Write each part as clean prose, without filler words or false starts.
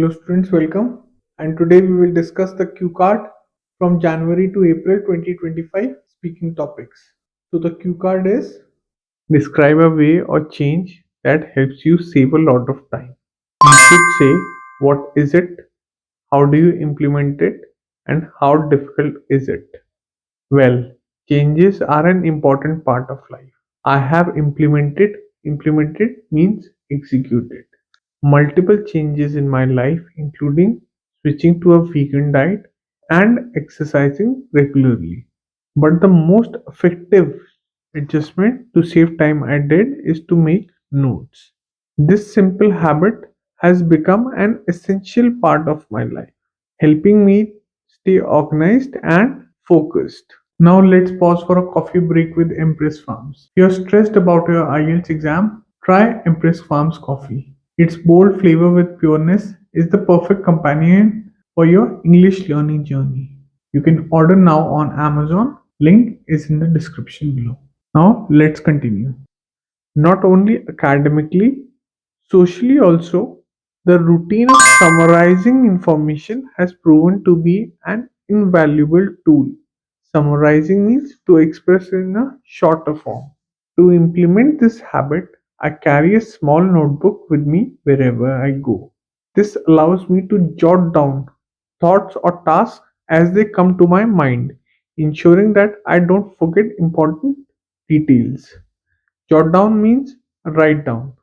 Hello students, welcome. And today we will discuss the Cue card from January to April 2025 speaking topics. So the Cue card is describe a way or change that helps you save a lot of time. You should say what is it, how do you implement it, and how difficult is it. Well, changes are an important part of life. I have implemented means executed multiple changes in my life, including switching to a vegan diet and exercising regularly. But the most effective adjustment to save time I did is to make notes. This simple habit has become an essential part of my life, helping me stay organized and focused. Now let's pause for a coffee break with Empress Farms. If you're stressed about your IELTS exam, try Empress Farms coffee. Its bold flavor with pureness is the perfect companion for your English learning journey. You can order now on Amazon. Link is in the description below. Now let's continue. Not only academically, socially also, the routine of summarizing information has proven to be an invaluable tool. Summarizing means to express in a shorter form. To implement this habit, I carry a small notebook with me wherever I go. This allows me to jot down thoughts or tasks as they come to my mind, ensuring that I don't forget important details. Jot down means write down.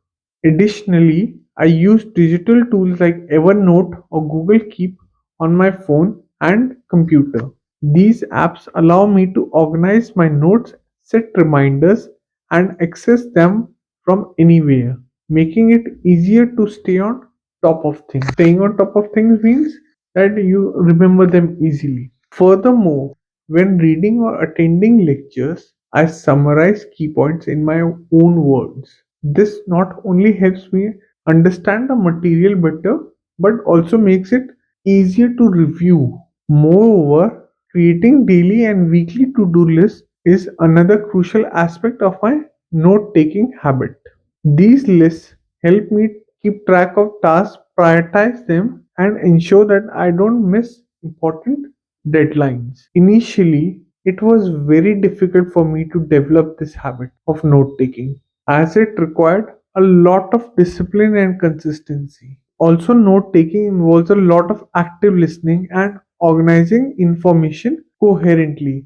Additionally, I use digital tools like Evernote or Google Keep on my phone and computer. These apps allow me to organize my notes, set reminders, and access them from anywhere, making it easier to stay on top of things. Staying on top of things means that you remember them easily. Furthermore, when reading or attending lectures, I summarize key points in my own words. This not only helps me understand the material better, but also makes it easier to review. Moreover, creating daily and weekly to do lists is another crucial aspect of my note taking habit. These lists help me keep track of tasks, prioritize them, and ensure that I don't miss important deadlines. Initially, it was very difficult for me to develop this habit of note taking as it required a lot of discipline and consistency. Also, note taking involves a lot of active listening and organizing information coherently.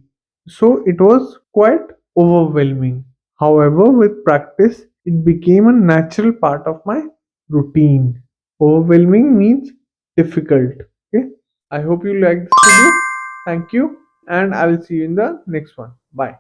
So, it was quite overwhelming. However, with practice, it became a natural part of my routine. Overwhelming means difficult. Okay. I hope you like this video. Thank you, and I will see you in the next one. Bye.